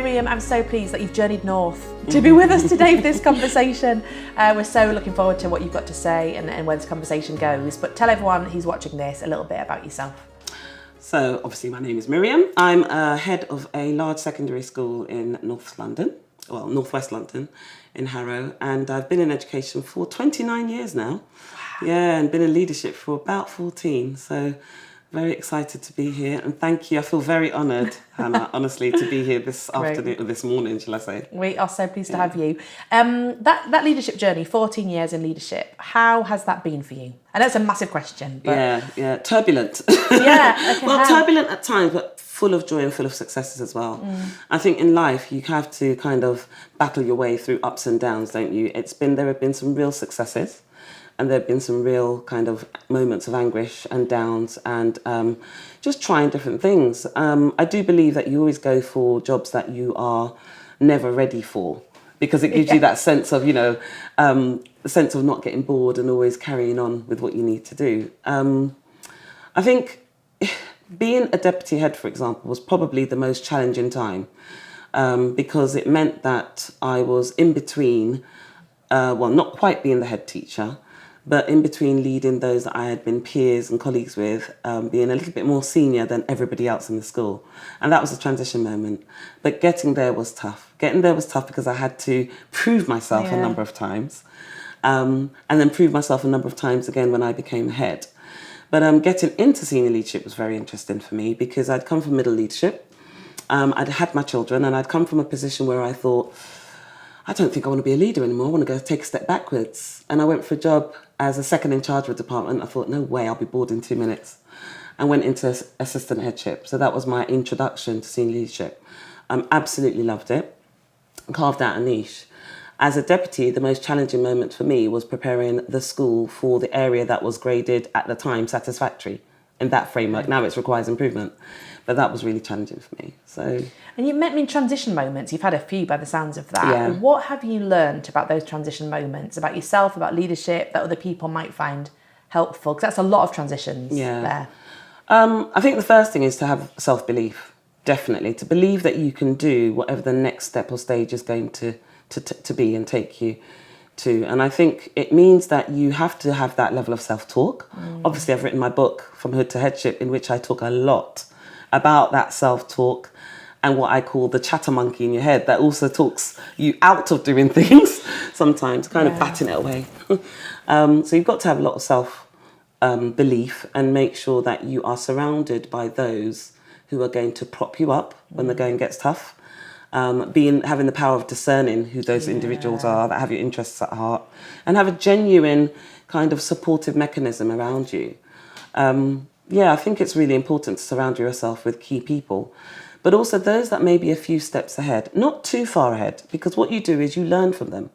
Miriam, I'm so pleased that you've journeyed north to be with us today for this conversation. We're so looking forward to what you've got to say and where this conversation goes. But tell everyone who's watching this a little bit about yourself. So obviously my name is Miriam. I'm head of a large secondary school in Northwest London, in Harrow, and I've been in education for 29 years now. Wow. Yeah, and been in leadership for about 14. So very excited to be here, and thank you. I feel very honoured, Hannah, honestly, to be here this afternoon, or this morning, shall I say. We are so pleased to have you. That leadership journey, 14 years in leadership, how has that been for you? I know it's a massive question. But... Yeah, turbulent. Yeah. Okay, well, turbulent at times, but full of joy and full of successes as well. I think in life, you have to kind of battle your way through ups and downs, don't you? There have been some real successes, and there have been some real kind of moments of anguish and downs, and just trying different things. I do believe that you always go for jobs that you are never ready for, because it gives you that sense of, the sense of not getting bored and always carrying on with what you need to do. I think being a deputy head, for example, was probably the most challenging time, because it meant that I was in between, not quite being the head teacher, but in between leading those that I had been peers and colleagues with, being a little bit more senior than everybody else in the school. And that was a transition moment. But getting there was tough. Getting there was tough because I had to prove myself a number of times, and then prove myself a number of times again when I became head. But getting into senior leadership was very interesting for me, because I'd come from middle leadership, I'd had my children, and I'd come from a position where I thought, I don't think I want to be a leader anymore. I want to go take a step backwards. And I went for a job as a second in charge of a department. I thought, no way, I'll be bored in 2 minutes. And went into assistant headship. So that was my introduction to senior leadership. Absolutely loved it. Carved out a niche. As a deputy, the most challenging moment for me was preparing the school for the area that was graded at the time satisfactory in that framework. Now it requires improvement. But that was really challenging for me. And you met me in transition moments. You've had a few by the sounds of that. Yeah. What have you learned about those transition moments, about yourself, about leadership, that other people might find helpful? Because that's a lot of transitions there. I think the first thing is to have self-belief, definitely. To believe that you can do whatever the next step or stage is going to be and take you to. And I think it means that you have to have that level of self-talk. Obviously, I've written my book, From Hood to Headship, in which I talk a lot about that self-talk and what I call the chatter monkey in your head that also talks you out of doing things sometimes, kind of batting it away. So you've got to have a lot of self-belief and make sure that you are surrounded by those who are going to prop you up when the going gets tough. Having the power of discerning who those individuals are that have your interests at heart, and have a genuine kind of supportive mechanism around you. I think it's really important to surround yourself with key people, but also those that may be a few steps ahead, not too far ahead, because what you do is you learn from them,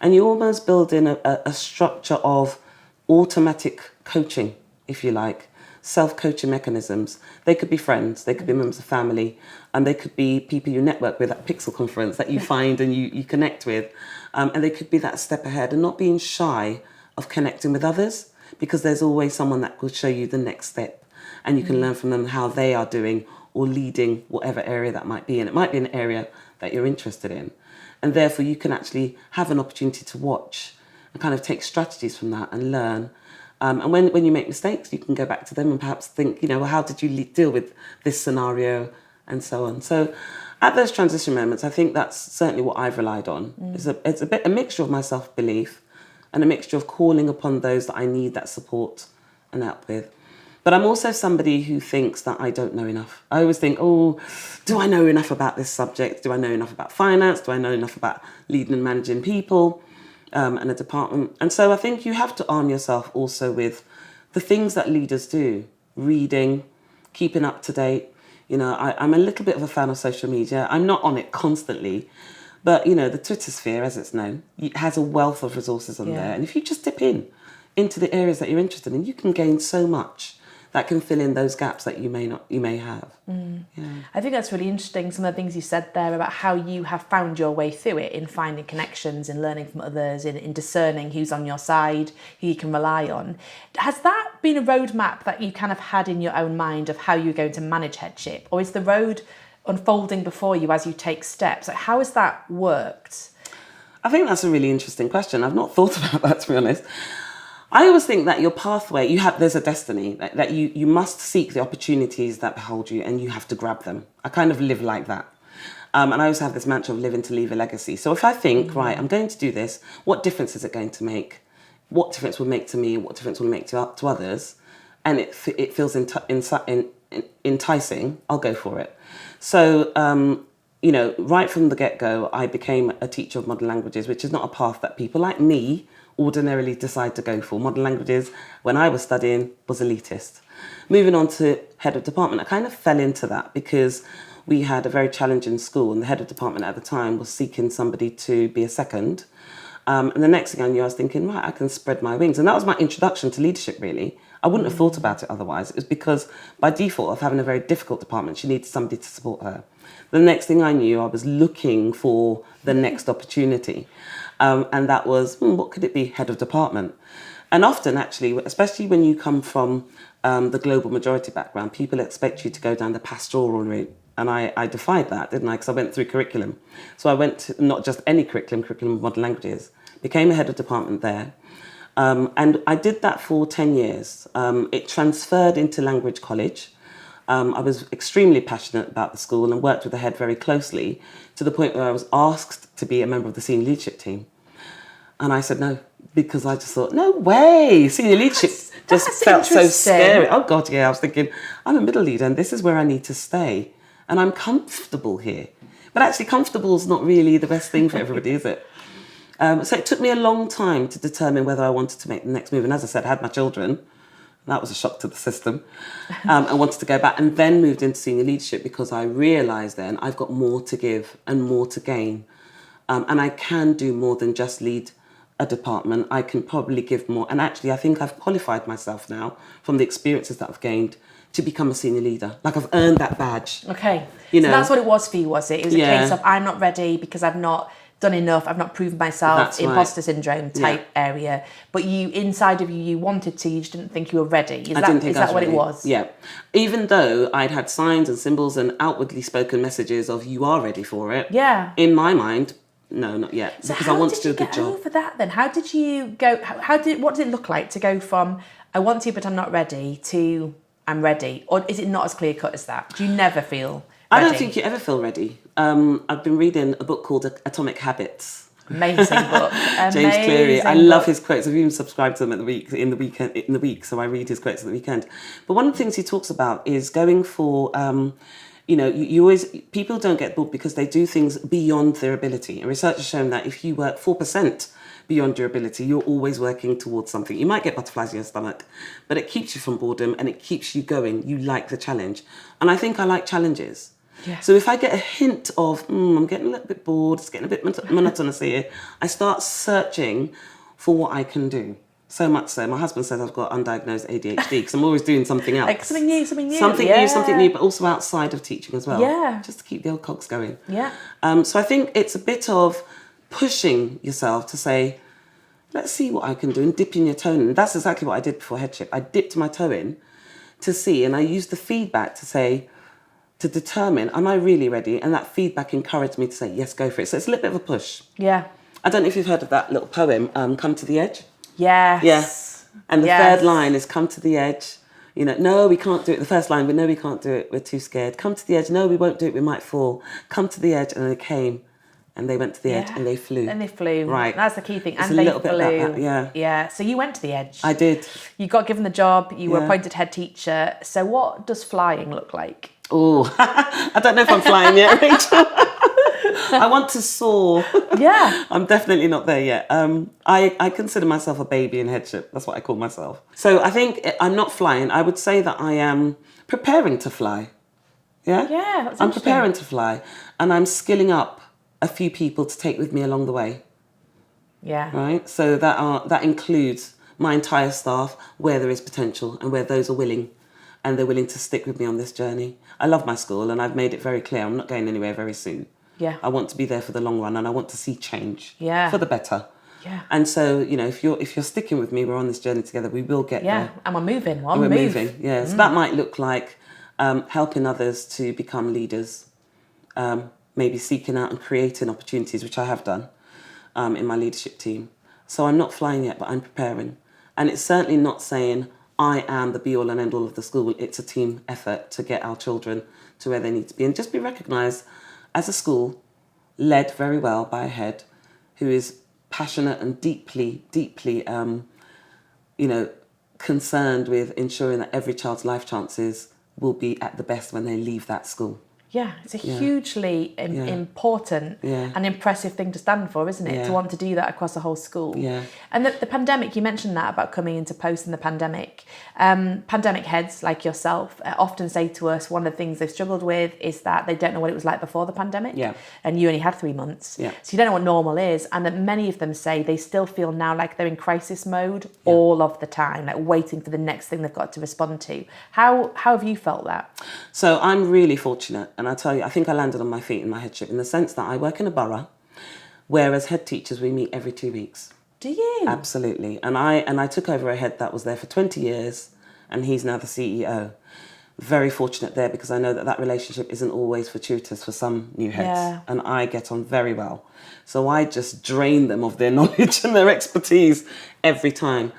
and you almost build in a structure of automatic coaching, if you like, self-coaching mechanisms. They could be friends, they could be members of family, and they could be people you network with at Pixel Conference that you find and you connect with, and they could be that step ahead, and not being shy of connecting with others, because there's always someone that will show you the next step, and you can learn from them how they are doing or leading whatever area that might be. And it might be an area that you're interested in. And therefore you can actually have an opportunity to watch and kind of take strategies from that and learn. And when you make mistakes, you can go back to them and perhaps think, how did you deal with this scenario, and so on. So at those transition moments, I think that's certainly what I've relied on. It's a mixture of my self-belief and a mixture of calling upon those that I need that support and help with. But I'm also somebody who thinks that I don't know enough. I always think, do I know enough about this subject? Do I know enough about finance? Do I know enough about leading and managing people and a department? And so I think you have to arm yourself also with the things that leaders do. Reading, keeping up to date. I'm a little bit of a fan of social media. I'm not on it constantly. But, the Twitter sphere, as it's known, it has a wealth of resources on there. And if you just dip into the areas that you're interested in, you can gain so much that can fill in those gaps that you may have. I think that's really interesting, some of the things you said there about how you have found your way through it, in finding connections, in learning from others, in discerning who's on your side, who you can rely on. Has that been a roadmap that you kind of had in your own mind of how you're going to manage headship? Or is the road unfolding before you as you take steps? Like, how has that worked? I think that's a really interesting question. I've not thought about that, to be honest. I always think that your pathway, there's a destiny, that you must seek the opportunities that behold you and you have to grab them. I kind of live like that. And I always have this mantra of living to leave a legacy. So if I think, right, I'm going to do this, what difference is it going to make? What difference will it make to me? What difference will it make to others? And it feels enticing, I'll go for it. So, right from the get-go, I became a teacher of modern languages, which is not a path that people like me ordinarily decide to go for. Modern languages, when I was studying, was elitist. Moving on to head of department, I kind of fell into that because we had a very challenging school, and the head of department at the time was seeking somebody to be a second. And the next thing I knew, I was thinking, right, I can spread my wings. And that was my introduction to leadership, really. I wouldn't have thought about it otherwise. It was because, by default of having a very difficult department, she needed somebody to support her. The next thing I knew, I was looking for the next opportunity. And that was, what could it be? Head of department. And often, actually, especially when you come from the global majority background, people expect you to go down the pastoral route. And I defied that, didn't I? Because I went through curriculum. So I went to not just any curriculum of modern languages, became a head of department there. And I did that for 10 years. It transferred into language college. I was extremely passionate about the school and worked with the head very closely to the point where I was asked to be a member of the senior leadership team. And I said no, because I just thought, no way, senior leadership just felt so scary. Oh God, yeah, I was thinking, I'm a middle leader and this is where I need to stay. And I'm comfortable here. But actually, comfortable is not really the best thing for everybody, is it? So it took me a long time to determine whether I wanted to make the next move. And as I said, I had my children. That was a shock to the system. I wanted to go back and then moved into senior leadership because I realised then I've got more to give and more to gain. And I can do more than just lead a department. I can probably give more. And actually, I think I've qualified myself now from the experiences that I've gained to become a senior leader. Like, I've earned that badge. Okay. So that's what it was for you, was it? It was a case of, I'm not ready because I've not done enough, I've not proved myself, That's imposter right. syndrome type area. But you, inside of you wanted to, you just didn't think you were ready. Is that what it was? Yeah. Even though I'd had signs and symbols and outwardly spoken messages of you are ready for it. Yeah. In my mind, no, not yet. So because I want to do a good how did you job. get over that then? How did you go, what did it look like to go from, I want to but I'm not ready, to I'm ready? Or is it not as clear cut as that? Do you never feel ready? I don't think you ever feel ready. I've been reading a book called Atomic Habits. Amazing book. James Cleary. I love his quotes. I've even subscribed to them in the week, so I read his quotes at the weekend. But one of the things he talks about is going for, you always, people don't get bored because they do things beyond their ability. And research has shown that if you work 4% beyond your ability, you're always working towards something. You might get butterflies in your stomach, but it keeps you from boredom and it keeps you going. You like the challenge. And I think I like challenges. Yeah. So if I get a hint of, I'm getting a little bit bored, it's getting a bit monotonous here, I start searching for what I can do. So much so, my husband says I've got undiagnosed ADHD because I'm always doing something else. Like something new. Something new, but also outside of teaching as well. Yeah. Just to keep the old cogs going. Yeah. So I think it's a bit of pushing yourself to say, let's see what I can do, and dipping your toe in. And that's exactly what I did before headship. I dipped my toe in to see, and I used the feedback to determine, am I really ready? And that feedback encouraged me to say, yes, go for it. So it's a little bit of a push. Yeah. I don't know if you've heard of that little poem, Come to the Edge. Yes. Yeah. And the third line is come to the edge. No, we can't do it. The first line, but no, we can't do it. We're too scared. Come to the edge. No, we won't do it. We might fall. Come to the edge. And they came and they went to the edge and they flew. And they flew. Right. That's the key thing. It's and a they little flew. bit about that, yeah. Yeah. So you went to the edge. I did. You got given the job. You were appointed head teacher. So what does flying look like? Oh, I don't know if I'm flying yet, Rachel. I want to soar. Yeah. I'm definitely not there yet. I consider myself a baby in headship. That's what I call myself. So I think I'm not flying. I would say that I am preparing to fly. Yeah? Yeah, that's I'm preparing to fly. And I'm skilling up a few people to take with me along the way. Yeah. Right? So that includes my entire staff, where there is potential and where those are willing. And they're willing to stick with me on this journey. I love my school and I've made it very clear I'm not going anywhere very soon. Yeah. I want to be there for the long run and I want to see change. Yeah. For the better. Yeah. And so, if you're sticking with me, we're on this journey together, we will get there. And we're moving. We're moving, yeah. So that might look like helping others to become leaders. maybe seeking out and creating opportunities, which I have done in my leadership team. So I'm not flying yet, but I'm preparing. And it's certainly not saying I am the be all and end all of the school. It's a team effort to get our children to where they need to be and just be recognised as a school led very well by a head who is passionate and deeply, concerned with ensuring that every child's life chances will be at the best when they leave that school. Yeah, it's a hugely important and impressive thing to stand for, isn't it? Yeah. To want to do that across the whole school. Yeah. And the pandemic, you mentioned that about coming into post in the pandemic. Pandemic heads like yourself often say to us one of the things they've struggled with is that they don't know what it was like before the pandemic. Yeah. And you only had 3 months. Yeah. So you don't know what normal is. And that many of them say they still feel now like they're in crisis mode all of the time, like waiting for the next thing they've got to respond to. How have you felt that? So I'm really fortunate, and I tell you, I think I landed on my feet in my headship in the sense that I work in a borough where as head teachers we meet every 2 weeks. Do you? Absolutely. And I took over a head that was there for 20 years and he's now the CEO. Very fortunate there because I know that relationship isn't always fortuitous for some new heads. Yeah. And I get on very well. So I just drain them of their knowledge and their expertise every time.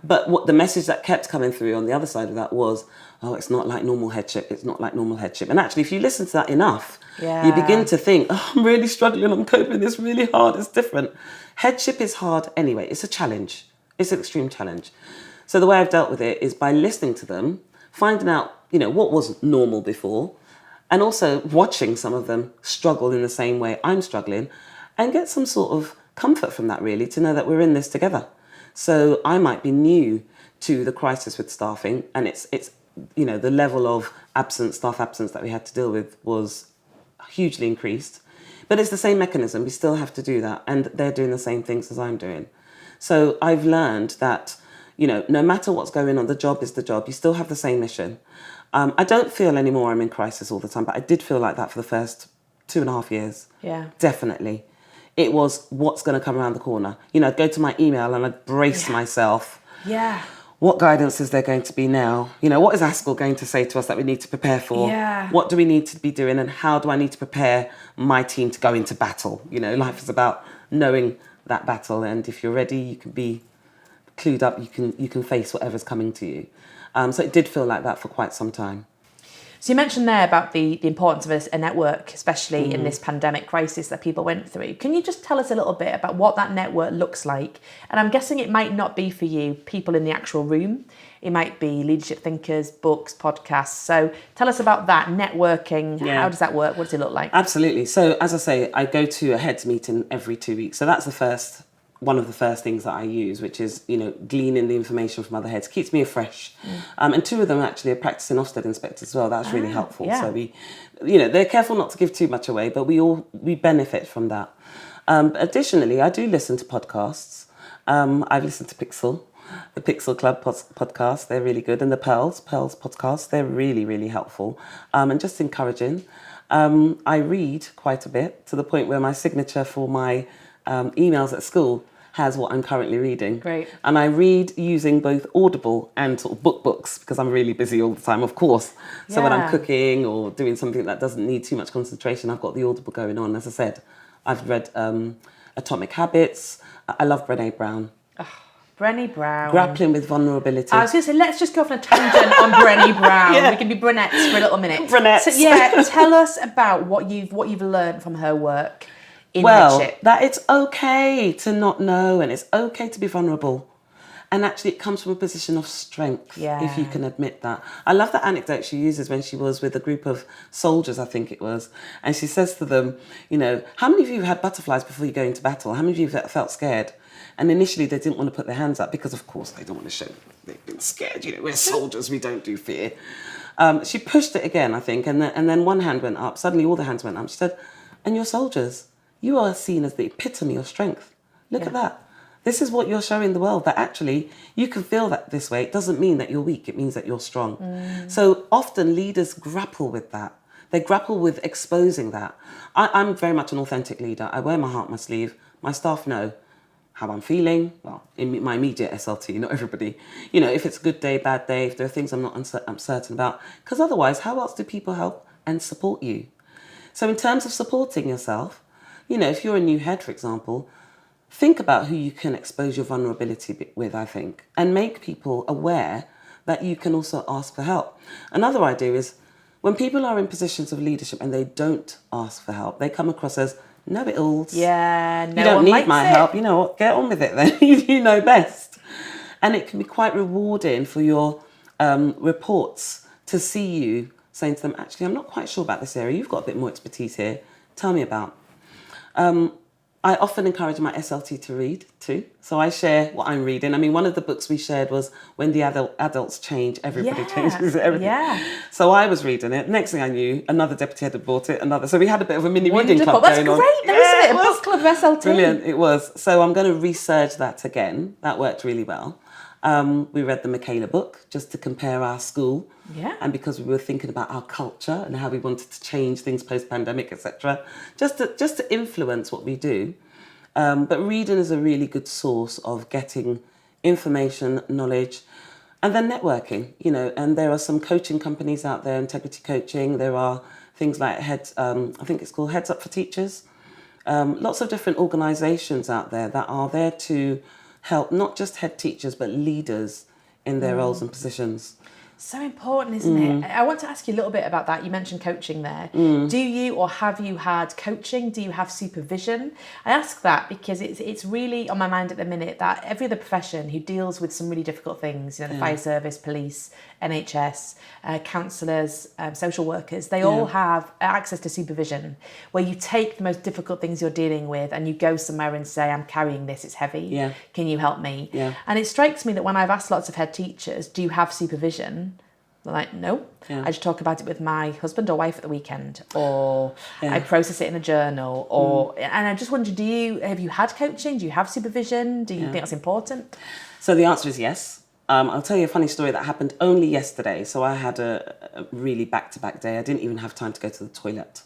But what the message that kept coming through on the other side of that was, oh, it's not like normal headship. It's not like normal headship. And actually, if you listen to that enough, you begin to think, oh, I'm really struggling. I'm coping. It's really hard. It's different. Headship is hard anyway. It's a challenge. It's an extreme challenge. So the way I've dealt with it is by listening to them, finding out, what was normal before, and also watching some of them struggle in the same way I'm struggling, and get some sort of comfort from that, really, to know that we're in this together. So I might be new to the crisis with staffing, and it's the level of staff absence that we had to deal with was hugely increased. But it's the same mechanism. We still have to do that, and they're doing the same things as I'm doing. So I've learned that, no matter what's going on, the job is the job. You still have the same mission. I don't feel anymore I'm in crisis all the time, but I did feel like that for the first 2.5 years. Yeah. Definitely. It was what's going to come around the corner. I'd go to my email and I'd brace myself. Yeah. What guidance is there going to be now? What is ASCL going to say to us that we need to prepare for? Yeah. What do we need to be doing and how do I need to prepare my team to go into battle? Life is about knowing that battle, and if you're ready, you can be clued up, you can face whatever's coming to you. So it did feel like that for quite some time. So you mentioned there about the importance of a network, especially in this pandemic crisis that people went through. Can you just tell us a little bit about what that network looks like? And I'm guessing it might not be for you, people in the actual room. It might be leadership thinkers, books, podcasts. So tell us about that, networking. Yeah. How does that work? What does it look like? Absolutely. So as I say, I go to a heads meeting every 2 weeks. So that's one of the first things that I use, which is, gleaning the information from other heads. Keeps me afresh. And 2 of them actually are practicing Ofsted inspectors as well. That's really helpful. Yeah. So we, they're careful not to give too much away, but we benefit from that. Additionally, I do listen to podcasts. I've listened to the Pixel Club podcast. They're really good. And the Pearls podcast. They're really, really helpful and just encouraging. I read quite a bit to the point where my signature for my emails at school has what I'm currently reading. Great. And I read using both Audible and sort of books because I'm really busy all the time, of course. So when I'm cooking or doing something that doesn't need too much concentration, I've got the Audible going on. As I said, I've read Atomic Habits. I love Brené Brown. Brené Brown. Grappling with Vulnerability. I was going to say, let's just go off on a tangent on Brené Brown. We can be brunettes for a little minute. Brunettes. So tell us about what you've learned from her work in headship. That it's okay to not know and it's okay to be vulnerable. And actually it comes from a position of strength, if you can admit that. I love that anecdote she uses when she was with a group of soldiers, I think it was. And she says to them, how many of you have had butterflies before you go into battle? How many of you have felt scared? And initially they didn't want to put their hands up because, of course, they don't want to show they've been scared. We're soldiers, we don't do fear. She pushed it again, I think, and then one hand went up. Suddenly all the hands went up. She said, and you're soldiers. You are seen as the epitome of strength. Look at that. This is what you're showing the world, that actually you can feel that this way. It doesn't mean that you're weak. It means that you're strong. So often leaders grapple with that. They grapple with exposing that. I'm very much an authentic leader. I wear my heart on my sleeve. My staff know how I'm feeling. Well, in my immediate SLT, not everybody. If it's a good day, bad day, if there are things I'm not certain about. Because otherwise, how else do people help and support you? So in terms of supporting yourself, if you're a new head, for example, think about who you can expose your vulnerability with, I think, and make people aware that you can also ask for help. Another idea is when people are in positions of leadership and they don't ask for help, they come across as know-it-alls. Yeah, no you don't one need likes my it. help. You know what? Get on with it then. You know best. And it can be quite rewarding for your reports to see you saying to them, actually, I'm not quite sure about this area. You've got a bit more expertise here. Tell me about. I often encourage my SLT to read too. So I share what I'm reading. I mean, one of the books we shared was When the Adults Change, Everybody Changes Everything. Yeah. So I was reading it. Next thing I knew, another deputy head had bought it. So we had a bit of a mini reading club That's going on. great, though, isn't it? A was book club of SLT. Brilliant, it was. So I'm going to research that again. That worked really well. We read the Michaela book just to compare our school. Yeah. And because we were thinking about our culture and how we wanted to change things post-pandemic, etc., just to influence what we do. But reading is a really good source of getting information, knowledge, and then networking, and there are some coaching companies out there, integrity coaching. There are things like I think it's called Heads Up for Teachers. Lots of different organisations out there that are there to help not just head teachers, but leaders in their roles and positions. So important, isn't it? I want to ask you a little bit about that. You mentioned coaching there. Do you or have you had coaching? Do you have supervision? I ask that because it's really on my mind at the minute that every other profession who deals with some really difficult things, the fire service, police, NHS, counsellors, social workers, they all have access to supervision where you take the most difficult things you're dealing with and you go somewhere and say, I'm carrying this, it's heavy. Yeah. Can you help me? Yeah. And it strikes me that when I've asked lots of head teachers, do you have supervision? They're like, no. Yeah. I just talk about it with my husband or wife at the weekend, or I process it in a journal, or and I just wonder, have you had coaching? Do you have supervision? Do you think that's important? So the answer is yes. I'll tell you a funny story that happened only yesterday. So I had a really back-to-back day. I didn't even have time to go to the toilet.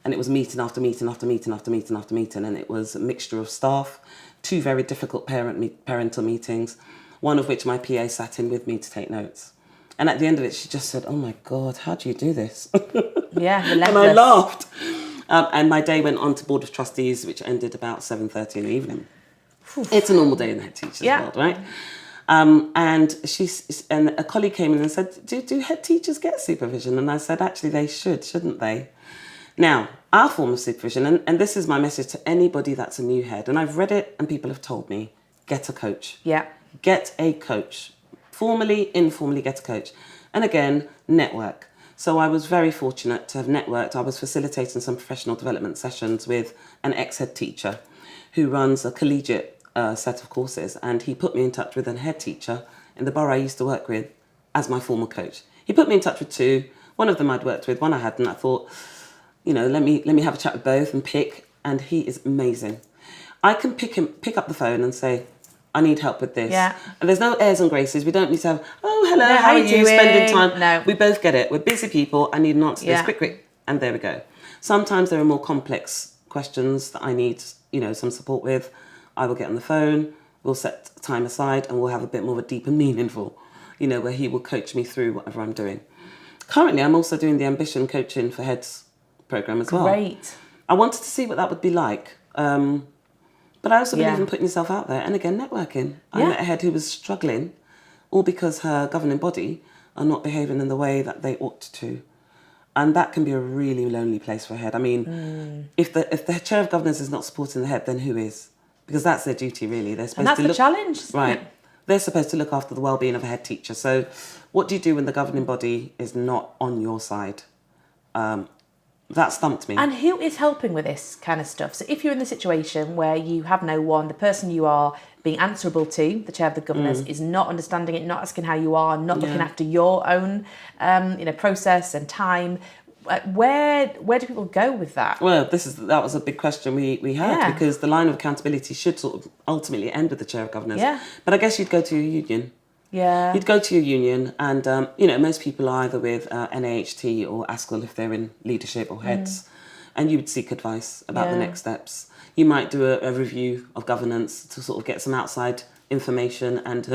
And it was meeting after meeting after meeting after meeting after meeting. And it was a mixture of staff, 2 very difficult parental meetings, one of which my PA sat in with me to take notes. And at the end of it, she just said, oh my God, how do you do this? Yeah, relentless. And I laughed. And my day went on to Board of Trustees, which ended about 7:30 in the evening. It's a normal day in the head teacher's world, right? And a colleague came in and said, do head teachers get supervision? And I said, actually, they shouldn't they? Now, our form of supervision, and this is my message to anybody that's a new head, and I've read it and people have told me, get a coach. Yeah. Get a coach. Formally, informally, get a coach. And again, network. So I was very fortunate to have networked. I was facilitating some professional development sessions with an ex-head teacher who runs a collegiate set of courses, and he put me in touch with a head teacher in the borough I used to work with as my former coach. He put me in touch with 2. One of them I'd worked with, one I hadn't. I thought, let me have a chat with both and pick, and he is amazing. I can pick up the phone and say, I need help with this. Yeah. And there's no airs and graces. We don't need to have, oh, hello, No, how are you doing? spending time? No. We both get it. We're busy people. I need an answer to this. Yeah. Quick. And there we go. Sometimes there are more complex questions that I need, some support with. I will get on the phone. We'll set time aside and we'll have a bit more of a deep and meaningful, where he will coach me through whatever I'm doing. Currently, I'm also doing the Ambition Coaching for Heads program as well. Great. I wanted to see what that would be like. But I also believe Yeah. in putting yourself out there. And again, networking. I met a head who was struggling, all because her governing body are not behaving in the way that they ought to. And that can be a really lonely place for a head. I mean, if the chair of governors is not supporting the head, then who is? Because that's their duty, really. They're supposed And that's to the look, challenge, isn't right. it? They're supposed to look after the well-being of a head teacher. So what do you do when the governing body is not on your side? That stumped me. And who is helping with this kind of stuff? So if you're in the situation where you have no one, the person you are being answerable to, the chair of the governors, is not understanding it, not asking how you are, not looking after your own process and time, where do people go with that? Well, that was a big question we had, because the line of accountability should sort of ultimately end with the chair of governors. Yeah. But I guess you'd go to your union. Yeah. You'd go to your union and, most people are either with NAHT or ASCL if they're in leadership or heads, and you would seek advice about the next steps. You might do a review of governance to sort of get some outside information and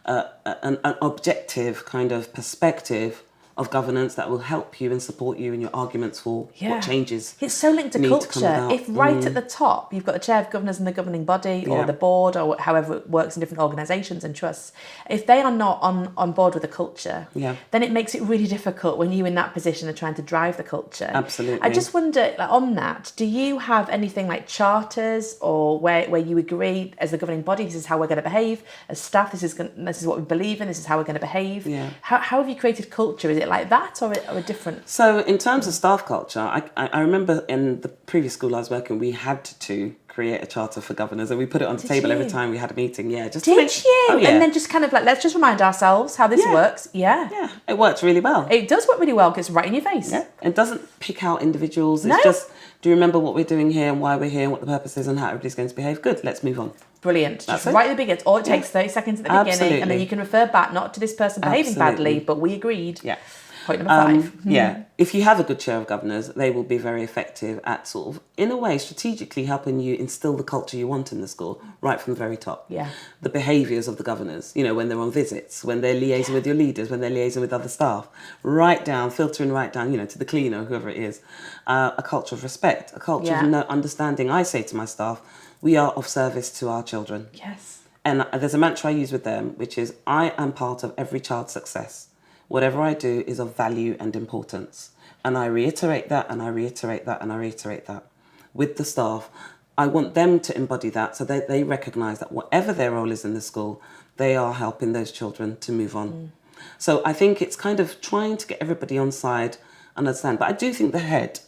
an objective kind of perspective of governance that will help you and support you in your arguments for what changes. It's so linked to need to come culture. about. If right at the top you've got the chair of governors and the governing body or the board or however it works in different organisations and trusts, if they are not on board with the culture, then it makes it really difficult when you're in that position of trying to drive the culture. Absolutely. I just wonder, like, on that, do you have anything like charters or where you agree as the governing body, this is how we're going to behave, as staff, this is what we believe in, this is how we're going to behave? Yeah. How have you created culture? Is it like that or a different? So in terms of staff culture, I remember in the previous school I was working, we had to create a charter for governors, and we put it on the table every time we had a meeting. Yeah, just Did you? Oh, yeah. And then just kind of like, let's just remind ourselves how this works. Yeah, it works really well. It does work really well because it's right in your face. Yeah, it doesn't pick out individuals. It's just, do you remember what we're doing here and why we're here and what the purpose is and how everybody's going to behave? Good, let's move on. Brilliant. Just right at the beginning. All it takes 30 seconds at the beginning, and then you can refer back not to this person behaving badly, but we agreed. Yeah. Point number 5. Yeah. If you have a good chair of governors, they will be very effective at sort of, in a way, strategically helping you instill the culture you want in the school right from the very top. Yeah. The behaviours of the governors, you know, when they're on visits, when they're liaising with your leaders, when they're liaising with other staff, filtering right down, you know, to the cleaner, whoever it is, a culture of respect, a culture of understanding. I say to my staff, we are of service to our children. Yes. And there's a mantra I use with them, which is, I am part of every child's success. Whatever I do is of value and importance. And I reiterate that, and I reiterate that, and I reiterate that. With the staff, I want them to embody that so that they recognise that whatever their role is in the school, they are helping those children to move on. So I think it's kind of trying to get everybody on side and understand. But I do think the head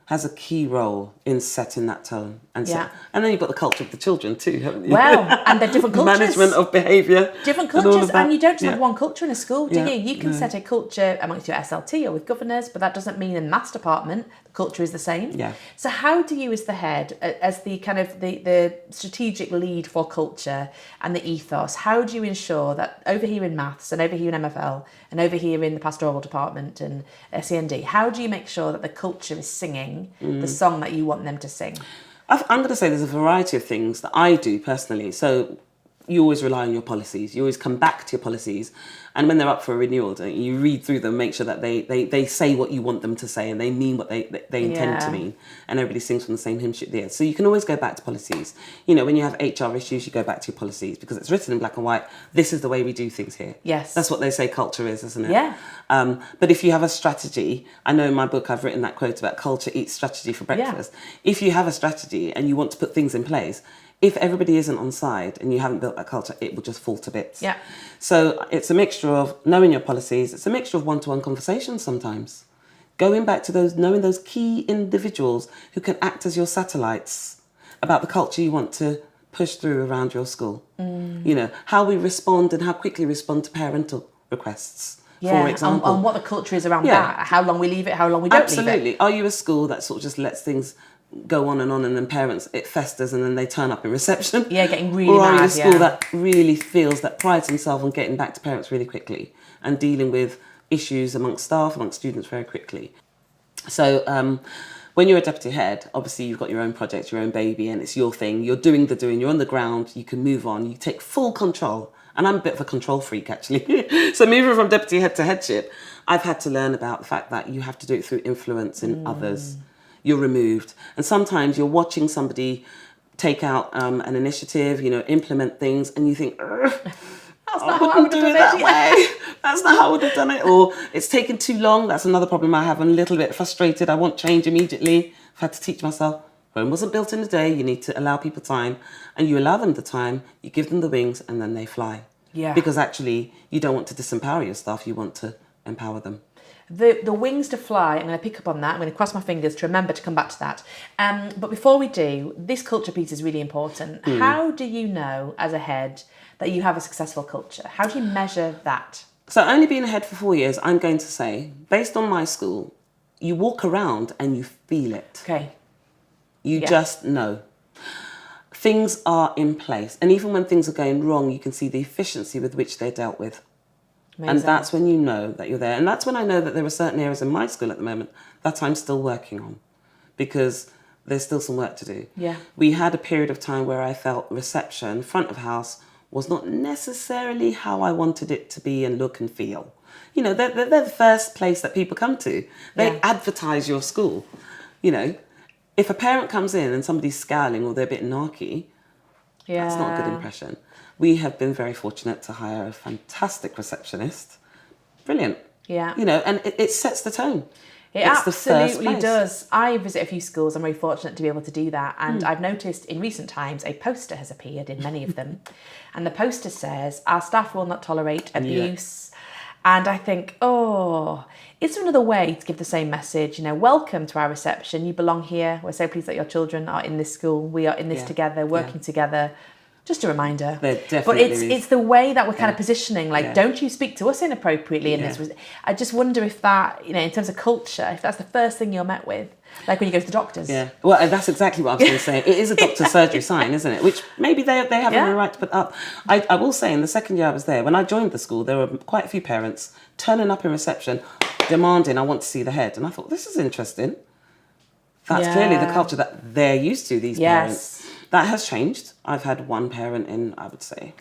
has a key role in setting that tone. And then you've got the culture of the children too, haven't you? Well, and they're different cultures. Management of behaviour. Different cultures, and you don't just have one culture in a school, do you? You can No. set a culture amongst your SLT or with governors, but that doesn't mean in the maths department the culture is the same. Yeah. So how do you, as the head, as the kind of the strategic lead for culture and the ethos, how do you ensure that over here in maths and over here in MFL and over here in the pastoral department and SEND, how do you make sure that the culture is singing the song that you want them to sing? I'm going to say there's a variety of things that I do personally. So you always rely on your policies. You always come back to your policies. And when they're up for renewal, you read through them, make sure that they say what you want them to say and they mean what they intend to mean. And everybody sings from the same hymn sheet there. So you can always go back to policies. You know, when you have HR issues, you go back to your policies because it's written in black and white. This is the way we do things here. Yes. That's what they say culture is, isn't it? Yeah. But if you have a strategy, I know in my book I've written that quote about culture eats strategy for breakfast. Yeah. If you have a strategy and you want to put things in place, if everybody isn't on side and you haven't built that culture, it will just fall to bits. Yeah. So it's a mixture of knowing your policies. It's a mixture of one-to-one conversations sometimes. Going back to knowing those key individuals who can act as your satellites about the culture you want to push through around your school. You know, how we respond and how quickly respond to parental requests. For example. On what the culture is around that. How long we leave it, how long we don't leave it. Absolutely. Are you a school that sort of just lets things go on and then parents, it festers and then they turn up in reception? Yeah, getting really mad. Or mad, are you a school that really feels, that prides himself on getting back to parents really quickly and dealing with issues amongst staff, amongst students very quickly? So when you're a deputy head, obviously you've got your own project, your own baby, and it's your thing. You're doing the doing, you're on the ground, you can move on, you take full control. And I'm a bit of a control freak, actually. So moving from deputy head to headship, I've had to learn about the fact that you have to do it through influence in others. You're removed. And sometimes you're watching somebody take out an initiative, you know, implement things, and you think, that's not how I would have done it. Way. That's not how I would have done it. Or it's taken too long. That's another problem I have. I'm a little bit frustrated. I want change immediately. I've had to teach myself, Rome wasn't built in a day. You need to allow people time. And you allow them the time, you give them the wings, and then they fly. Yeah. Because actually, you don't want to disempower your staff. You want to empower them. The wings to fly, I'm going to pick up on that. I'm going to cross my fingers to remember to come back to that. But before we do, this culture piece is really important. How do you know, as a head, that you have a successful culture? How do you measure that? So only being a head for 4 years, I'm going to say, based on my school, you walk around and you feel it. Okay. You just know. Things are in place. And even when things are going wrong, you can see the efficiency with which they're dealt with. Amazing. And that's when you know that you're there. And that's when I know that there are certain areas in my school at the moment that I'm still working on, because there's still some work to do. Yeah. We had a period of time where I felt reception, front of house, was not necessarily how I wanted it to be and look and feel. You know, they're the first place that people come to. They advertise your school. You know, if a parent comes in and somebody's scowling or they're a bit narky, that's not a good impression. We have been very fortunate to hire a fantastic receptionist. Brilliant. Yeah. You know, and it sets the tone. It absolutely does. I visit a few schools. I'm very fortunate to be able to do that. And I've noticed in recent times a poster has appeared in many of them. And the poster says, our staff will not tolerate abuse. And I think, is there another way to give the same message? You know, welcome to our reception. You belong here. We're so pleased that your children are in this school. We are in this together, working together. Just a reminder. But it's the way that we're kind of positioning, like, don't you speak to us inappropriately in this. I just wonder if that, you know, in terms of culture, if that's the first thing you're met with, like when you go to the doctors. Yeah, well, that's exactly what I was going to say. It is a doctor's surgery sign, isn't it? Which maybe they have every right to put up. I will say, in the second year I was there, when I joined the school, there were quite a few parents turning up in reception, demanding, I want to see the head. And I thought, this is interesting. That's clearly the culture that they're used to, these parents. That has changed. I've had one parent in, I would say,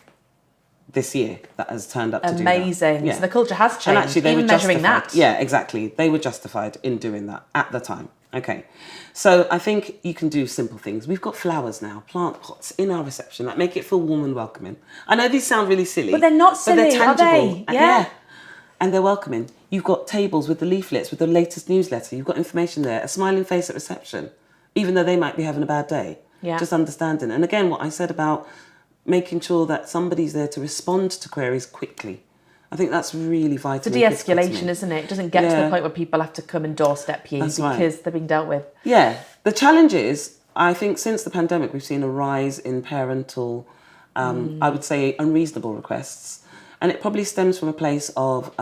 this year that has turned up to do that. Amazing. Yeah. So the culture has changed. And actually, they even were measuring justified. that. Yeah, exactly. They were justified in doing that at the time. Okay. So I think you can do simple things. We've got flowers now, plant pots in our reception that make it feel warm and welcoming. I know these sound really silly. But they're not silly, but they're tangible. are they? Yeah. And they're welcoming. You've got tables with the leaflets, with the latest newsletter. You've got information there, a smiling face at reception, even though they might be having a bad day. Yeah. Just understanding. And again, what I said about making sure that somebody's there to respond to queries quickly. I think that's really vital. It's a de-escalation, isn't it? It doesn't get to the point where people have to come and doorstep you because they're being dealt with. Yeah. The challenge is, I think since the pandemic, we've seen a rise in parental, I would say, unreasonable requests. And it probably stems from a place of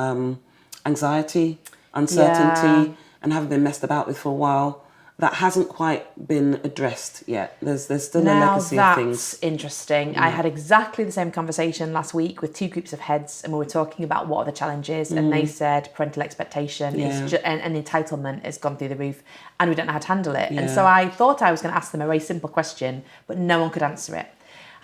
anxiety, uncertainty, and having been messed about with for a while. That hasn't quite been addressed yet. There's still a legacy of things. That's interesting. I had exactly the same conversation last week with two groups of heads, and we were talking about what are the challenges, and they said parental expectation is and entitlement has gone through the roof, and we don't know how to handle it. And so I thought I was going to ask them a very simple question, but no one could answer it.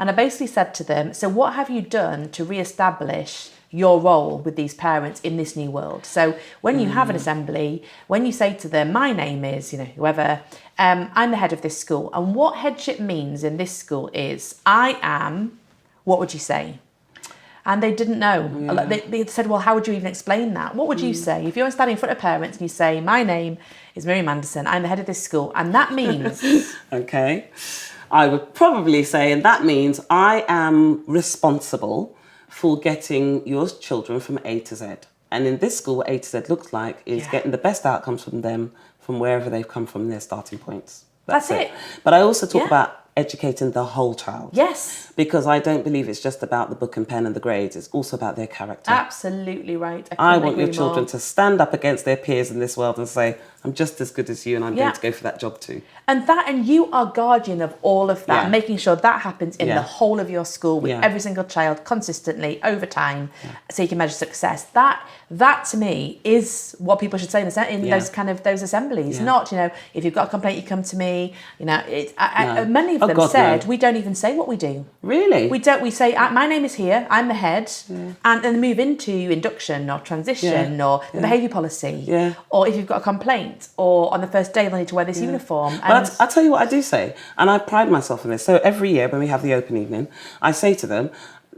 And I basically said to them, so what have you done to re-establish your role with these parents in this new world? So when you have an assembly, when you say to them, my name is, you know, whoever, I'm the head of this school. And what headship means in this school is, I am, what would you say? And they didn't know. Yeah. They said, well, how would you even explain that? What would you say? If you're standing in front of parents and you say, my name is Miriam Manderson, I'm the head of this school. And that means... Okay. I would probably say, and that means I am responsible for getting your children from A to Z. And in this school, what A to Z looks like is getting the best outcomes from them from wherever they've come from, their starting points. That's it. But I also talk about educating the whole child. Yes. Because I don't believe it's just about the book and pen and the grades. It's also about their character. Absolutely right. I want your children to stand up against their peers in this world and say, I'm just as good as you and I'm going to go for that job too. And you are guardian of all of that, making sure that happens in the whole of your school with every single child consistently over time, so you can measure success. That to me is what people should say in those assemblies. Not, you know, if you've got a complaint, you come to me. You know, many of them said we don't even say what we do. Really? We don't. We say my name is here. I'm the head, and then move into induction or transition or the behaviour policy. Or if you've got a complaint, or on the first day they'll need to wear this uniform. But I'll tell you what I do say, and I pride myself in this. So every year when we have the open evening, I say to them,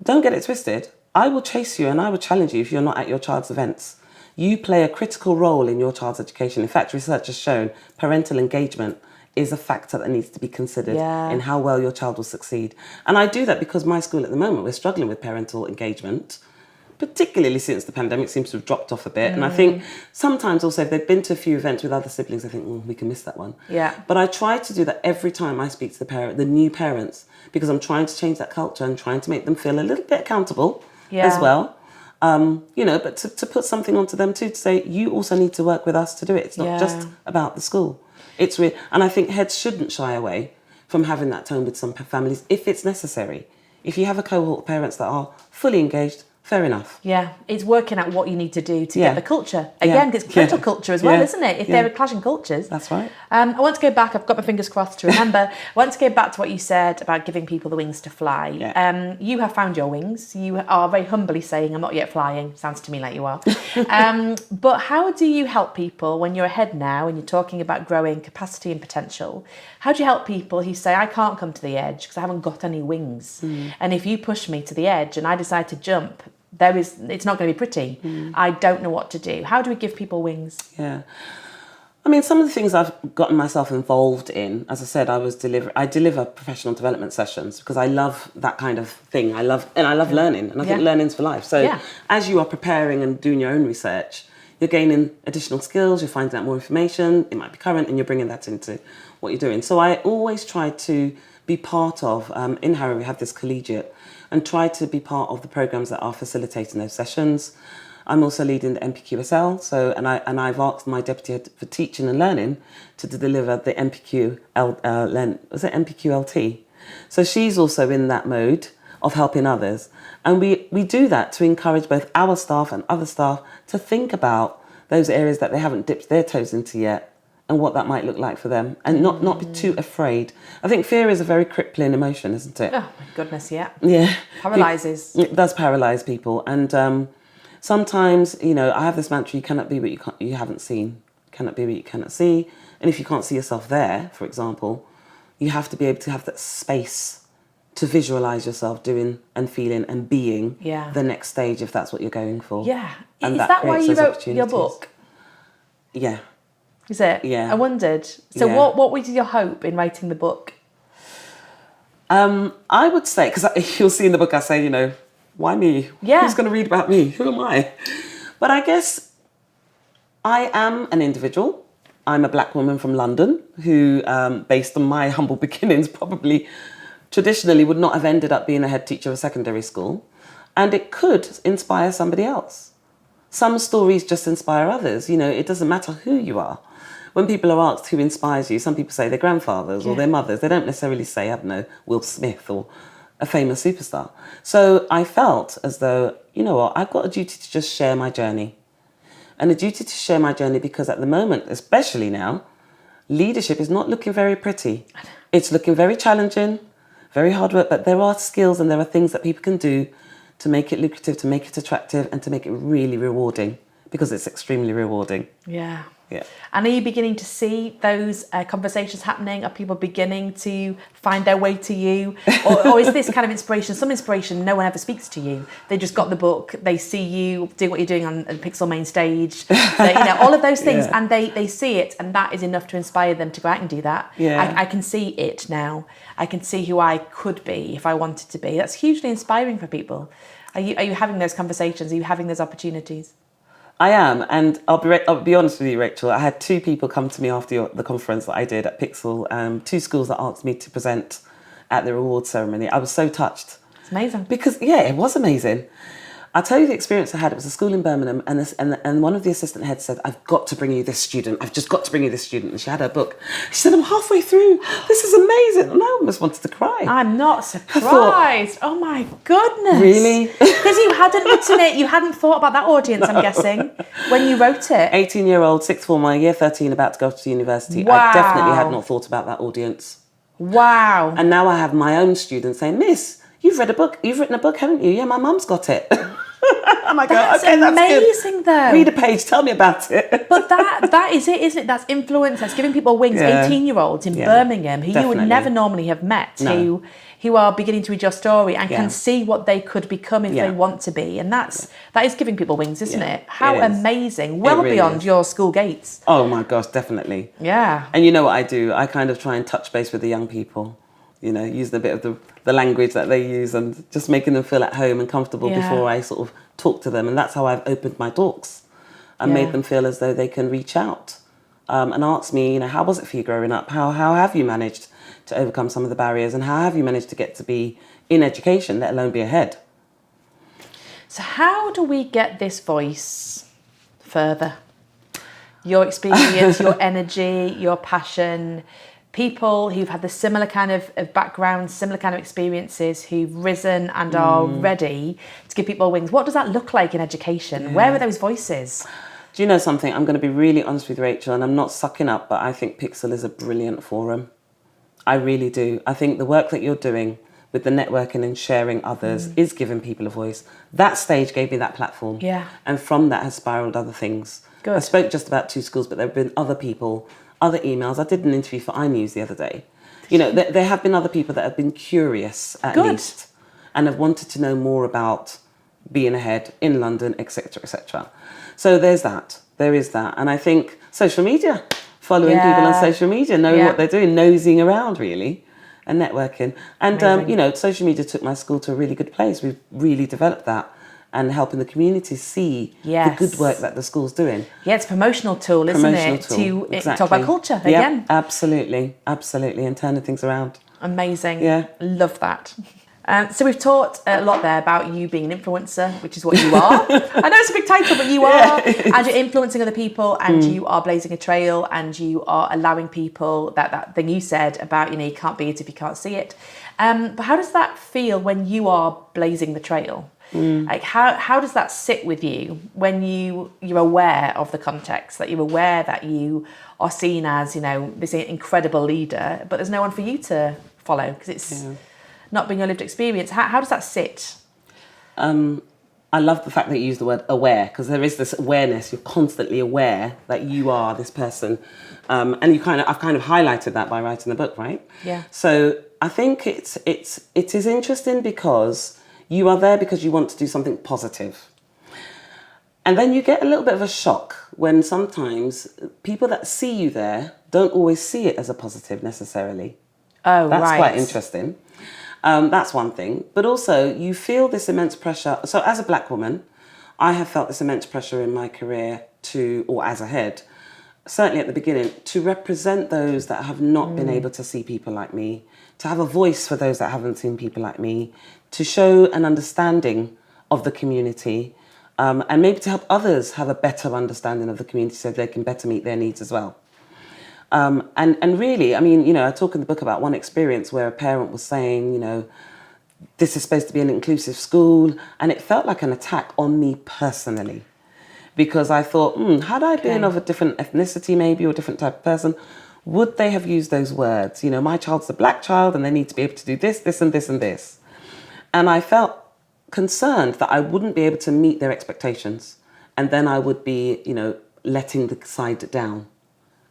don't get it twisted. I will chase you and I will challenge you if you're not at your child's events. You play a critical role in your child's education. In fact, research has shown parental engagement is a factor that needs to be considered in how well your child will succeed. And I do that because my school at the moment, we're struggling with parental engagement, particularly since the pandemic seems to have dropped off a bit. And I think sometimes also if they've been to a few events with other siblings, they think, we can miss that one. Yeah. But I try to do that every time I speak to the new parents, because I'm trying to change that culture and trying to make them feel a little bit accountable as well. But to put something onto them too, to say, you also need to work with us to do it. It's not just about the school. It's and I think heads shouldn't shy away from having that tone with some families if it's necessary. If you have a cohort of parents that are fully engaged, fair enough. Yeah, it's working out what you need to do to Yeah. get the culture. Again, because it's parental culture as well, isn't it? If they're clashing cultures. That's right. I want to go back, I've got my fingers crossed to remember. I want to go back to what you said about giving people the wings to fly. Yeah. You have found your wings. You are very humbly saying, I'm not yet flying. Sounds to me like you are. But how do you help people when you're ahead now and you're talking about growing capacity and potential? How do you help people who say, I can't come to the edge because I haven't got any wings? And if you push me to the edge and I decide to jump, it's not going to be pretty. I don't know what to do. How do we give people wings? Yeah. I mean, some of the things I've gotten myself involved in, as I said, I deliver professional development sessions because I love that kind of thing. I love learning, and I think learning's for life. So as you are preparing and doing your own research, you're gaining additional skills, you're finding out more information, it might be current, and you're bringing that into what you're doing. So I always try to be part of, in Harrow we have this collegiate, and try to be part of the programs that are facilitating those sessions. I'm also leading the MPQSL, and I've asked my deputy head for teaching and learning to deliver the MPQLT? So she's also in that mode of helping others. And we do that to encourage both our staff and other staff to think about those areas that they haven't dipped their toes into yet and what that might look like for them, and not be too afraid. I think fear is a very crippling emotion, isn't it? Oh my goodness, yeah. Yeah. Paralyzes. It does paralyze people. And sometimes, I have this mantra, you cannot be what you haven't seen. You cannot be what you cannot see. And if you can't see yourself there, for example, you have to be able to have that space to visualize yourself doing and feeling and being the next stage if that's what you're going for. Yeah. And is that why you those wrote your book? Yeah. Is it? Yeah. I wondered. So what was your hope in writing the book? I would say, because you'll see in the book I say, why me? Yeah. Who's going to read about me? Who am I? But I guess I am an individual. I'm a black woman from London who, based on my humble beginnings, probably traditionally would not have ended up being a head teacher of a secondary school. And it could inspire somebody else. Some stories just inspire others. It doesn't matter who you are. When people are asked who inspires you, some people say their grandfathers or their mothers. They don't necessarily say, I don't know, Will Smith or a famous superstar. So I felt as though, I've got a duty to just share my journey. And a duty to share my journey because at the moment, especially now, leadership is not looking very pretty. It's looking very challenging, very hard work, but there are skills and there are things that people can do to make it lucrative, to make it attractive, and to make it really rewarding, because it's extremely rewarding. Yeah. Yeah. And are you beginning to see those conversations happening? Are people beginning to find their way to you? Or is this kind of inspiration, no one ever speaks to you? They just got the book, they see you doing what you're doing on Pixel Main Stage, all of those things, and they see it, and that is enough to inspire them to go out and do that. Yeah. I can see it now. I can see who I could be if I wanted to be. That's hugely inspiring for people. Are you having those conversations? Are you having those opportunities? I am, and I'll be honest with you, Rachel. I had two people come to me after the conference that I did at Pixel, two schools that asked me to present at the awards ceremony. I was so touched. It's amazing. Because, it was amazing. I'll tell you the experience I had. It was a school in Birmingham, and one of the assistant heads said, I've got to bring you this student. I've just got to bring you this student. And she had her book. She said, I'm halfway through. This is amazing. And I almost wanted to cry. I'm not surprised. Oh my goodness. Really? Because you hadn't written it, you hadn't thought about that audience, I'm guessing, when you wrote it. 18-year-old, sixth former, year 13, about to go to university. Wow. I definitely had not thought about that audience. Wow. And now I have my own students saying, Miss, you've written a book, haven't you? Yeah, my mum's got it. And I go, that's okay, that's amazing, good. though. Read a page, tell me about it. But that is it, isn't it? That's influence. That's giving people wings. 18-year-olds in Birmingham who you would never normally have met, who are beginning to read your story and can see what they could become if they want to be. And that is giving people wings, isn't it? How amazing. Well really beyond your school gates. Oh my gosh, definitely. Yeah. And you know what I do? I kind of try and touch base with the young people. Using a bit of the language that they use and just making them feel at home and comfortable before I sort of talk to them. And that's how I've opened my talks and made them feel as though they can reach out and ask me, how was it for you growing up? How have you managed to overcome some of the barriers? And how have you managed to get to be in education, let alone be ahead? So how do we get this voice further? Your experience, your energy, your passion. people who've had the similar kind of backgrounds, similar kind of experiences, who've risen and are ready to give people wings. What does that look like in education? Where are those voices? Do you know something? I'm going to be really honest with Rachel, and I'm not sucking up, but I think Pixel is a brilliant forum. I really do. I think the work that you're doing with the networking and sharing others is giving people a voice. That stage gave me that platform. Yeah. And from that has spiraled other things. Good. I spoke just about 2 schools, but there have been other people, other emails. I did an interview for iNews the other day. You know, there have been other people that have been curious at least and have wanted to know more about being ahead in London, etc., etc. So there's that. There is that. And I think social media, following people on social media, knowing what they're doing, nosing around really, and networking. And, you know, social media took my school to a really good place. We've really developed that and helping the community see the good work that the school's doing. Yeah, it's a promotional tool, isn't it? To talk about culture again. Absolutely, absolutely, and turning things around. Amazing. Yeah. Love that. So we've talked a lot there about you being an influencer, which is what you are. I know it's a big title, but you are. And you're influencing other people, and you are blazing a trail, and you are allowing people that thing you said about, you know, you can't be it if you can't see it. But how does that feel when you are blazing the trail? Like how does that sit with you when you're aware of the context, that you're aware that you are seen as, you know, this incredible leader, but there's no one for you to follow because it's not being your lived experience. How does that sit? I love the fact that you use the word aware, because there is this awareness. You're constantly aware that you are this person, and I've kind of highlighted that by writing the book, right? Yeah. So I think it is interesting because you are there because you want to do something positive, and then you get a little bit of a shock when sometimes people that see you there don't always see it as a positive necessarily. Oh, that's right. quite interesting. That's one thing. But also you feel this immense pressure. So as a black woman, I have felt this immense pressure in my career or as a head, certainly at the beginning, to represent those that have not been able to see people like me, to have a voice for those that haven't seen people like me, to show an understanding of the community, and maybe to help others have a better understanding of the community so they can better meet their needs as well. And really, I mean, you know, I talk in the book about one experience where a parent was saying, you know, this is supposed to be an inclusive school, and it felt like an attack on me personally, because I thought, had I been of a different ethnicity maybe, or a different type of person, would they have used those words? You know, my child's a black child and they need to be able to do this, this and this and this. And I felt concerned that I wouldn't be able to meet their expectations, and then I would be, you know, letting the side down.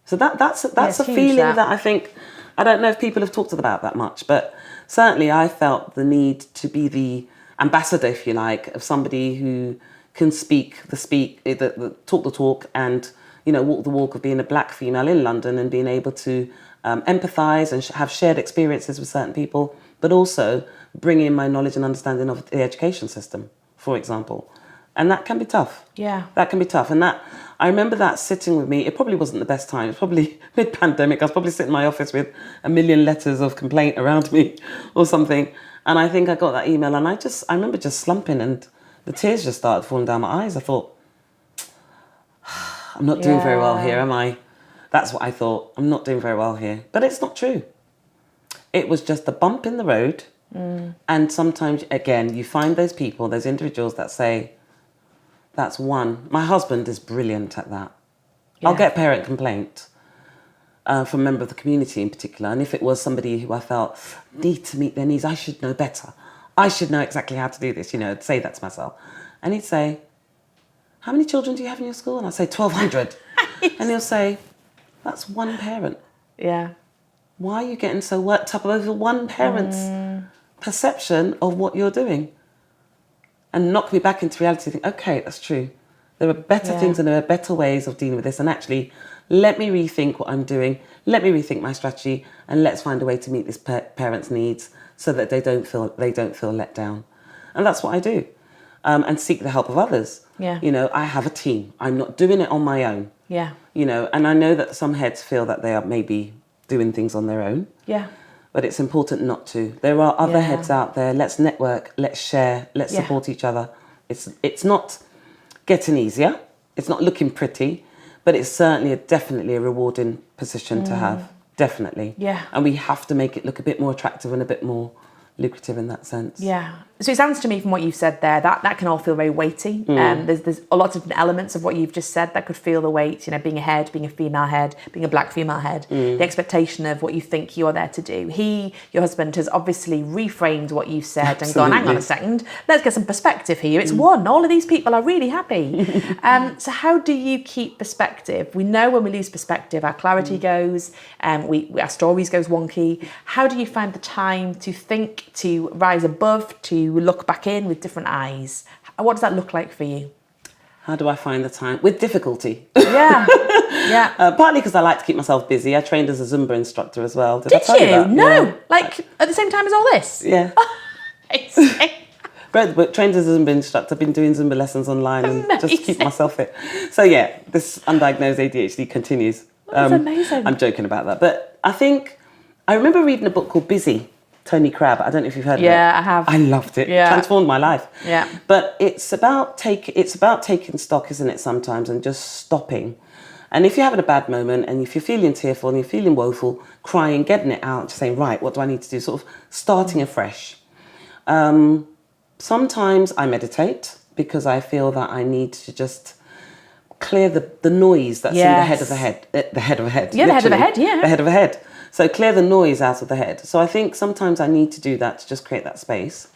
So that's a feeling that I think, I don't know if people have talked about that much, but certainly I felt the need to be the ambassador, if you like, of somebody who can talk the talk, and, you know, walk the walk of being a black female in London and being able to empathise and have shared experiences with certain people, but also bring in my knowledge and understanding of the education system, for example. And that can be tough. Yeah. That can be tough. And that, I remember that sitting with me. It probably wasn't the best time. It was probably mid-pandemic. I was probably sitting in my office with 1 million letters of complaint around me or something. And I think I got that email, and I remember just slumping, and the tears just started falling down my eyes. I thought, I'm not doing very well here, am I? That's what I thought. I'm not doing very well here. But it's not true. It was just a bump in the road. And sometimes, again, you find those people, those individuals that say, that's one. My husband is brilliant at that. Yeah. I'll get a parent complaint from a member of the community in particular. And if it was somebody who I felt need to meet their needs, I should know better. I should know exactly how to do this, you know, say that to myself. And he'd say, how many children do you have in your school? And I'd say 1,200. And he'll say, that's one parent. Yeah. Why are you getting so worked up over one parent's perception of what you're doing? And knock me back into reality, think, okay, that's true. There are better things and there are better ways of dealing with this. And actually, let me rethink what I'm doing. Let me rethink my strategy, and let's find a way to meet this parent's needs so that they don't feel let down. And that's what I do. And seek the help of others. Yeah. You know, I have a team. I'm not doing it on my own. Yeah. You know, and I know that some heads feel that they are maybe doing things on their own. Yeah. But it's important not to. There are other heads out there. Let's network, let's share, let's support each other. It's not getting easier. It's not looking pretty, but it's certainly definitely a rewarding position to have. definitely. Yeah. And we have to make it look a bit more attractive and a bit more lucrative in that sense. Yeah. So it sounds to me from what you've said there that can all feel very weighty. There's a lot of different elements of what you've just said that could feel the weight. You know, being a head, being a female head, being a black female head, the expectation of what you think you're there to do. Your husband, has obviously reframed what you've said and gone, hang on a second, let's get some perspective here. It's one. All of these people are really happy. So how do you keep perspective? We know when we lose perspective, our clarity goes, our stories goes wonky. How do you find the time to think, to rise above, to look back in with different eyes? What does that look like for you? How do I find the time? With difficulty. Yeah, yeah. Partly because I like to keep myself busy. I trained as a Zumba instructor as well. Did I tell you? that? No. Yeah. Like at the same time as all this? Yeah. But trained as a Zumba instructor. I've been doing Zumba lessons online and just to keep myself fit. So yeah, this undiagnosed ADHD continues. That's amazing. I'm joking about that. But I remember reading a book called Busy, Tony Crabb. I don't know if you've heard of it. Yeah, I have. I loved it. Yeah. Transformed my life. Yeah. But it's about taking stock, isn't it, sometimes, and just stopping. And if you're having a bad moment and if you're feeling tearful and you're feeling woeful, crying, getting it out, just saying, right, what do I need to do? Sort of starting afresh. Sometimes I meditate because I feel that I need to just clear the noise that's in the head of the head. The head of a head. Yeah, the head of a head, yeah. The head of a head. So clear the noise out of the head. So I think sometimes I need to do that to just create that space.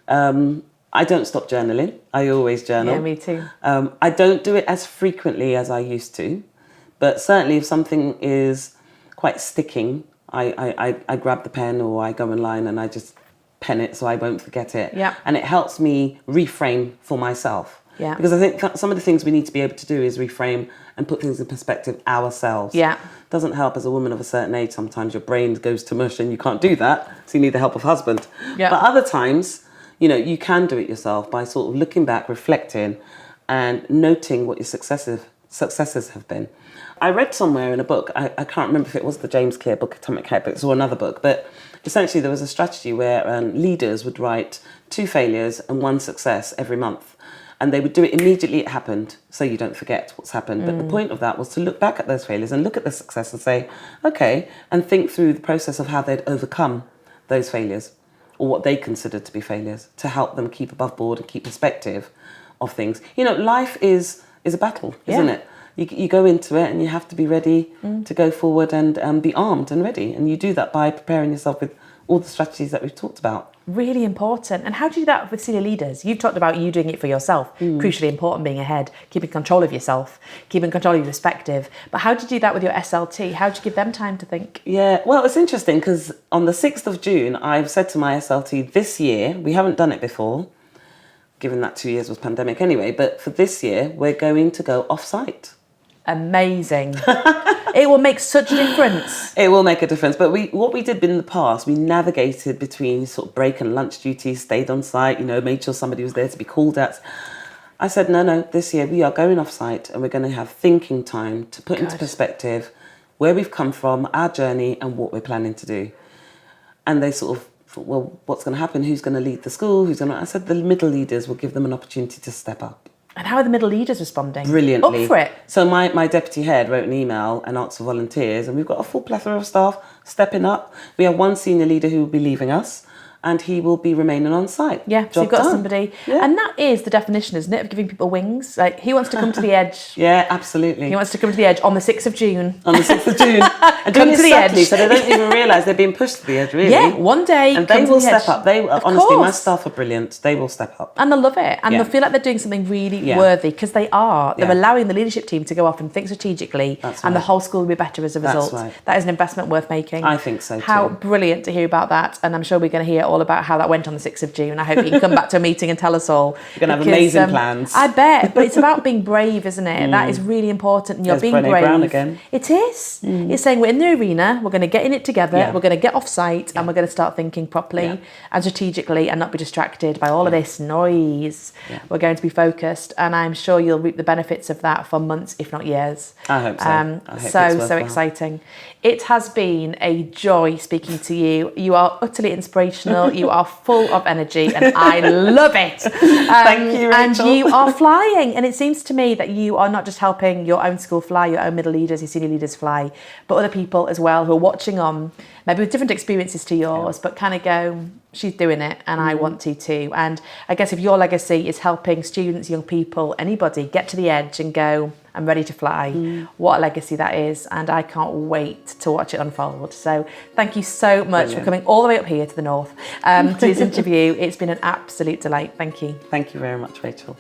I don't stop journaling. I always journal. Yeah, me too. I don't do it as frequently as I used to, but certainly if something is quite sticking, I grab the pen or I go online and I just pen it so I won't forget it. Yeah. And it helps me reframe for myself. Yeah. Because I think some of the things we need to be able to do is reframe and put things in perspective ourselves. Yeah. Doesn't help as a woman of a certain age. Sometimes your brain goes to mush and you can't do that. So you need the help of husband. Yeah. But other times, you can do it yourself by sort of looking back, reflecting and noting what your successes have been. I read somewhere in a book, I can't remember if it was the James Clear book, Atomic Habits, or another book, but essentially there was a strategy where leaders would write 2 failures and 1 success every month. And they would do it immediately it happened, so you don't forget what's happened. But the point of that was to look back at those failures and look at the success and say, okay, and think through the process of how they'd overcome those failures or what they considered to be failures to help them keep above board and keep perspective of things. Life is a battle, isn't it? You go into it and you have to be ready to go forward and be armed and ready. And you do that by preparing yourself with all the strategies that we've talked about. Really important. And how do you do that with senior leaders? You've talked about you doing it for yourself. Crucially important, being ahead, keeping control of yourself, keeping control of your perspective. But how do you do that with your SLT? How do you give them time to think? Yeah, well, it's interesting because on the 6th of June, I've said to my SLT this year, we haven't done it before, given that 2 years was pandemic anyway, but for this year, we're going to go off-site. Amazing. It will make such a difference. It will make a difference. But what we did in the past, we navigated between sort of break and lunch duties, stayed on site, made sure somebody was there to be called at. I said, no, this year we are going off site and we're going to have thinking time to put into perspective where we've come from, our journey and what we're planning to do. And they sort of thought, well, what's going to happen? Who's going to lead the school? I said the middle leaders will give them an opportunity to step up. And how are the middle leaders responding? Brilliantly. Up for it. So my deputy head wrote an email and asked for volunteers, and we've got a full plethora of staff stepping up. We have 1 senior leader who will be leaving us, and he will be remaining on site. Yeah, so you've got somebody. Yeah. And that is the definition, isn't it, of giving people wings? Like, he wants to come to the edge. Yeah, absolutely. He wants to come to the edge on the 6th of June. On the 6th of June. And come to the edge. So they don't even realise they're being pushed to the edge, really. Yeah, one day. And they will step up. Honestly, my staff are brilliant. They will step up. And they'll love it. And they'll feel like they're doing something really worthy, because they are. They're allowing the leadership team to go off and think strategically. That's and right. the whole school will be better as a result. That's right. That is an investment worth making. I think so too. How brilliant to hear about that. And I'm sure we're going to hear all about how that went on the 6th of June. I hope you can come back to a meeting and tell us all. You're going to have amazing plans. I bet. But it's about being brave, isn't it? That is really important. And you're being Brené brave. Brown again. It is. It's saying we're in the arena, we're going to get in it together, we're going to get off site, and we're going to start thinking properly and strategically and not be distracted by all of this noise. We're going to be focused, and I'm sure you'll reap the benefits of that for months, if not years. I hope so. I hope so exciting. It has been a joy speaking to you. You are utterly inspirational. phenomenal. You are full of energy and I love it. Thank you, Rachel. And you are flying. And it seems to me that you are not just helping your own school fly, your own middle leaders, your senior leaders fly, but other people as well who are watching on, maybe with different experiences to yours, but kind of go, she's doing it and I want to too. And I guess if your legacy is helping students, young people, anybody get to the edge and go, I'm ready to fly, what a legacy that is. And I can't wait to watch it unfold. So thank you so much for coming all the way up here to the north to this interview. It's been an absolute delight. Thank you. Thank you very much, Rachel.